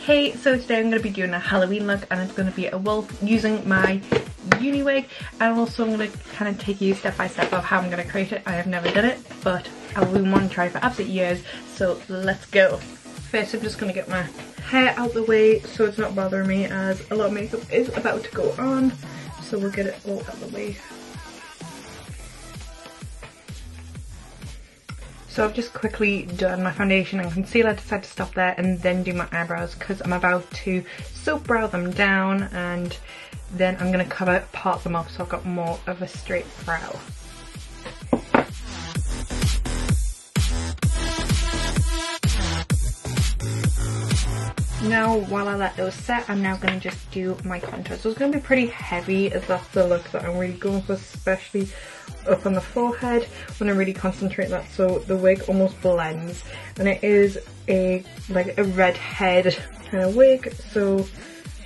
Hey, so today I'm going to be doing a Halloween look, and it's going to be a wolf using my UniWig, and also I'm going to kind of take you step by step of how I'm going to create it. I have never done it, but I've been wanting to try for absolute years, so let's go. First I'm just going to get my hair out the way so it's not bothering me, as a lot of makeup is about to go on, so we'll get it all out the way. So I've just quickly done my foundation and concealer, decided to stop there and then do my eyebrows because I'm about to soap brow them down, and then I'm going to part them up so I've got more of a straight brow. Now while I let those set, I'm now going to just do my contour. So it's going to be pretty heavy, as that's the look that I'm really going for, especially up on the forehead. I want to really concentrate that so the wig almost blends, and it is like a red head kind of wig, so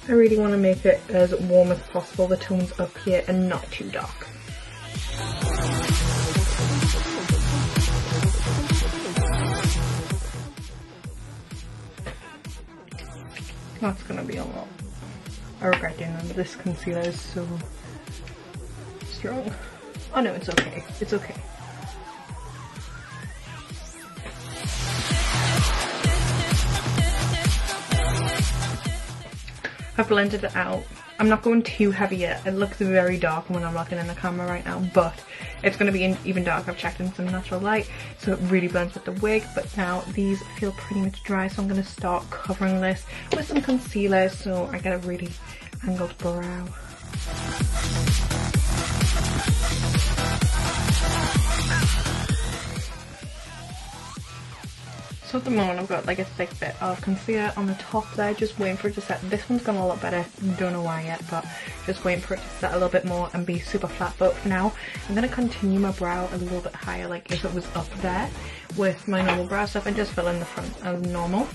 I really want to make it as warm as possible, the tones up here, and not too dark. That's gonna be a lot. I regret doing that. This concealer is so strong. Oh no, it's okay. It's okay. I've blended it out. I'm not going too heavy yet. It looks very dark when I'm looking in the camera right now, but it's going to be even dark. I've checked in some natural light, so it really blends with the wig. But now these feel pretty much dry, so I'm going to start covering this with some concealer so I get a really angled brow. So at the moment I've got like a thick bit of concealer on the top there, just waiting for it to set. This one's gonna look better, don't know why yet, but just waiting for it to set a little bit more and be super flat. But for now, I'm gonna continue my brow a little bit higher, like if it was up there, with my normal brow stuff, and just fill in the front as normal.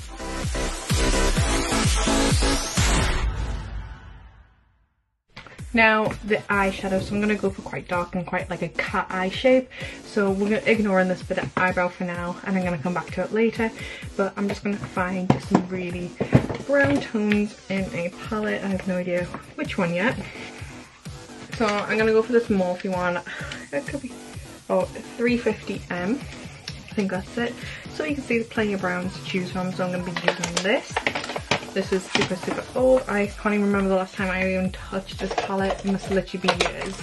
Now the eyeshadow, so I'm going to go for quite dark and quite like a cat eye shape, so we're going to ignore this bit of eyebrow for now, and I'm going to come back to it later. But I'm just going to find some really brown tones in a palette. I have no idea which one yet, so I'm going to go for this Morphe one. It could be 350M, I think that's it. So you can see there's plenty of browns to choose from, so I'm going to be using this. This is super old. I can't even remember the last time I even touched this palette. It must literally be years.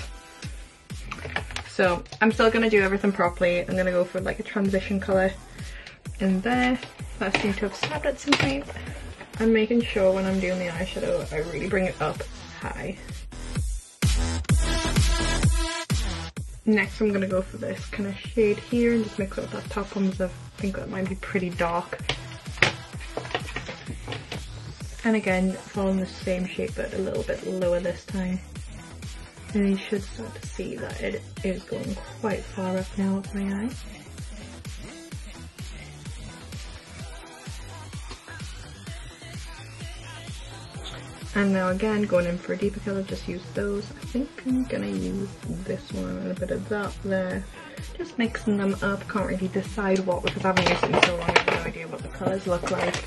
So I'm still going to do everything properly. I'm going to go for like a transition colour in there. That seems to have stopped at some point. I'm making sure when I'm doing the eyeshadow I really bring it up high. Next I'm going to go for this kind of shade here and just mix it with that top one, because I think that might be pretty dark. And again, following the same shape but a little bit lower this time. And you should start to see that it is going quite far up now with my eye. And now again, going in for a deeper colour, just use those. I think I'm gonna use this one and a bit of that there. Just mixing them up, can't really decide what, because I haven't used them so long, I have no idea what the colours look like.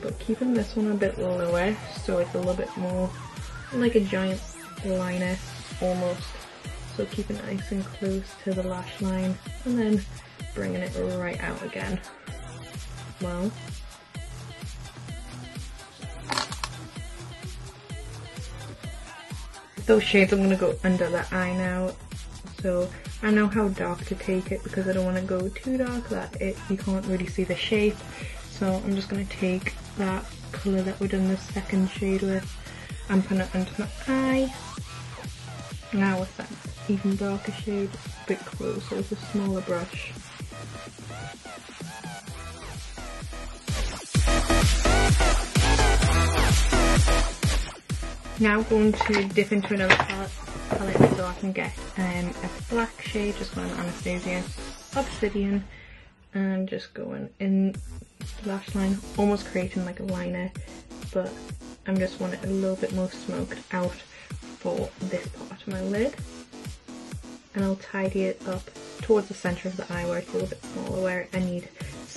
But keeping this one a bit lower, so it's a little bit more like a giant liner almost. So keeping it nice and close to the lash line, and then bringing it right out again. Well, those shades I'm going to go under the eye now. So I know how dark to take it, because I don't want to go too dark that you can't really see the shape. So I'm just going to take that colour that we're doing the second shade with and put it under my eye. Now with that even darker shade, a bit closer with a smaller brush. Now going to dip into another palette so I can get a black shade, just going Anastasia Obsidian, and just going in the lash line, almost creating like a liner, but I'm just wanting it a little bit more smoked out for this part of my lid. And I'll tidy it up towards the centre of the eye where it's a little bit smaller, where I need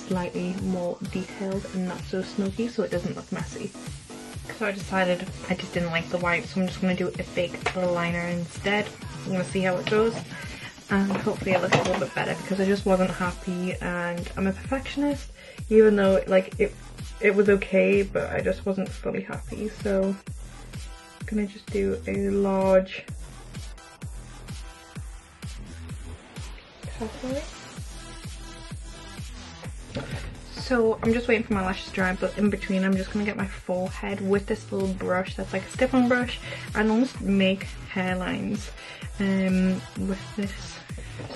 slightly more detailed and not so smoky, so it doesn't look messy. So I decided I just didn't like the white, so I'm just going to do a fake liner instead. I'm going to see how it goes, and hopefully it looks a little bit better, because I just wasn't happy, and I'm a perfectionist, even though like it was okay, but I just wasn't fully happy. So I'm going to just do a large halfway. So I'm just waiting for my lashes to dry, but in between I'm just going to get my forehead with this little brush that's like a stiff-on brush and almost make hairlines with this,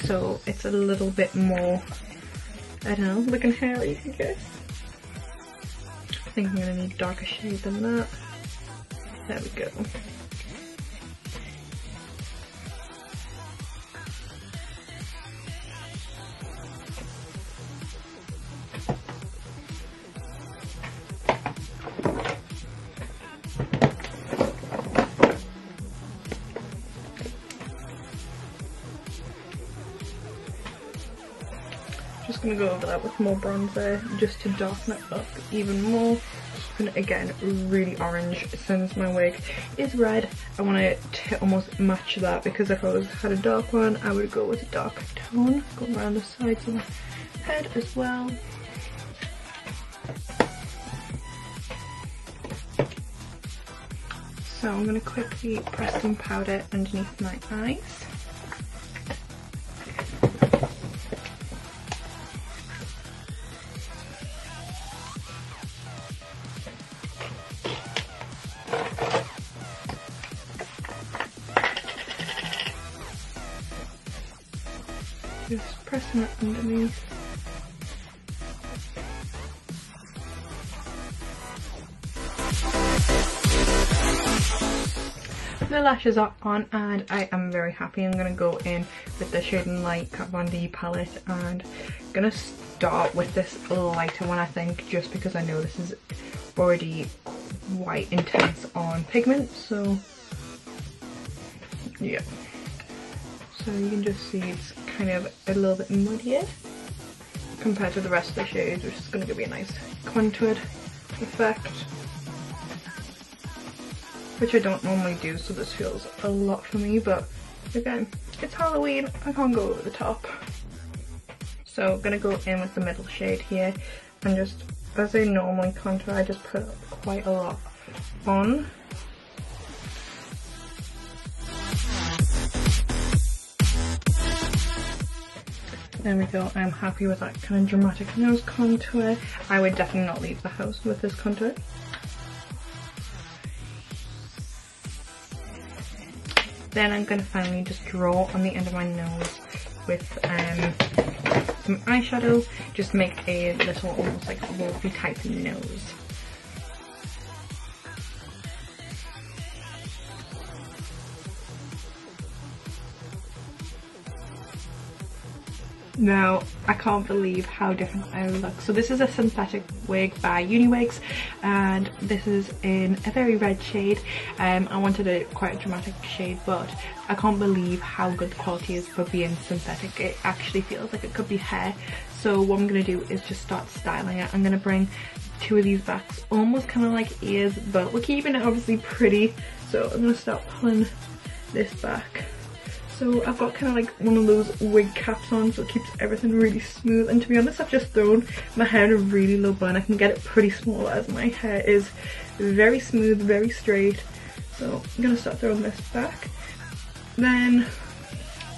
so it's a little bit more, I don't know, looking hairy, I guess. I think I'm going to need a darker shade than that. There we go. Just gonna go over that with more bronzer just to darken it up even more. And again, really orange since my wig is red. I want it to almost match that, because if I had a dark one, I would go with a darker tone. Go around the sides of the head as well. So I'm gonna quickly press some powder underneath my eyes. Just pressing it underneath. The lashes are on and I am very happy. I'm going to go in with the Shade and Light Kat Von D palette, and I'm going to start with this lighter one, I think, just because I know this is already quite intense on pigment. So yeah, so you can just see it's kind of a little bit muddier compared to the rest of the shades, which is going to give me a nice contoured effect, which I don't normally do, so this feels a lot for me, but again, it's Halloween, I can't go over the top. So I'm going to go in with the middle shade here, and just, as I normally contour, I just put quite a lot on. There we go, I'm happy with that kind of dramatic nose contour. I would definitely not leave the house with this contour. Then I'm going to finally just draw on the end of my nose with some eyeshadow, just to make a little almost like wolfy type nose. Now, I can't believe how different I look. So this is a synthetic wig by UniWigs, and this is in a very red shade. I wanted a quite dramatic shade, but I can't believe how good the quality is for being synthetic. It actually feels like it could be hair. So what I'm going to do is just start styling it. I'm going to bring two of these backs, almost kind of like ears, but we're keeping it obviously pretty. So I'm going to start pulling this back. So I've got kind of like one of those wig caps on, so it keeps everything really smooth. And to be honest, I've just thrown my hair in a really low bun. I can get it pretty small as my hair is very smooth, very straight. So I'm going to start throwing this back. Then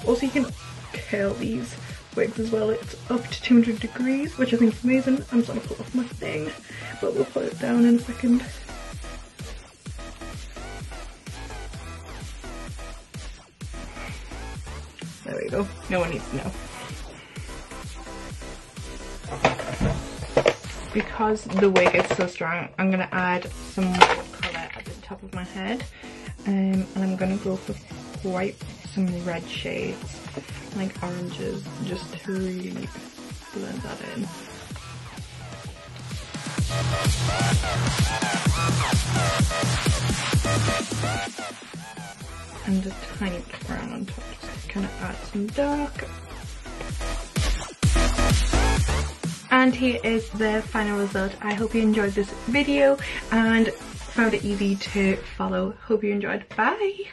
also you can curl these wigs as well. It's up to 200 degrees, which I think is amazing. I'm just going to pull off my thing, but we'll put it down in a second. There we go. No one needs to know. Because the wig is so strong, I'm going to add some more colour at the top of my head. And I'm going to go for quite some red shades, like oranges, just to really blend that in. And a tiny bit brown on top, just kind of add some dark. And And here is the final result. I hope you enjoyed this video and found it easy to follow. Hope you enjoyed. Bye!